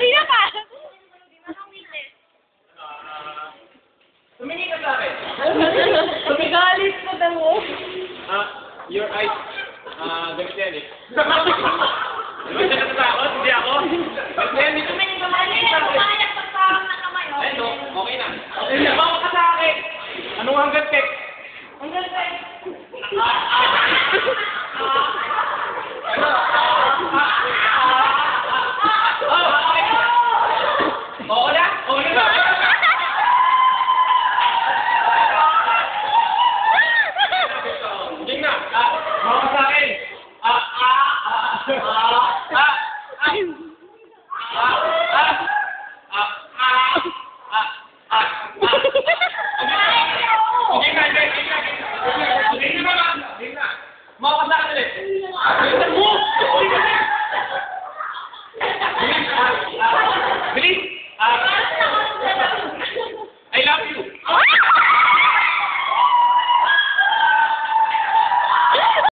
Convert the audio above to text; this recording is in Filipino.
kanina pa. Tumingin ka sa akin. Galit ko na mo. Your eyes, ganito yan eh. Di ba siya natatakot? Hindi ako? Ganito yan eh. Tumingin ka sa akin. Pumayag sa parang na kamay. Ay no, okay na. Bawa ka sa akin. Anong hanggang tek? Hanggang tayo. Oo na? Oo na? Hindi na. Bawa ka sa akin. Hindi na. Bawa ka sa akin ulit.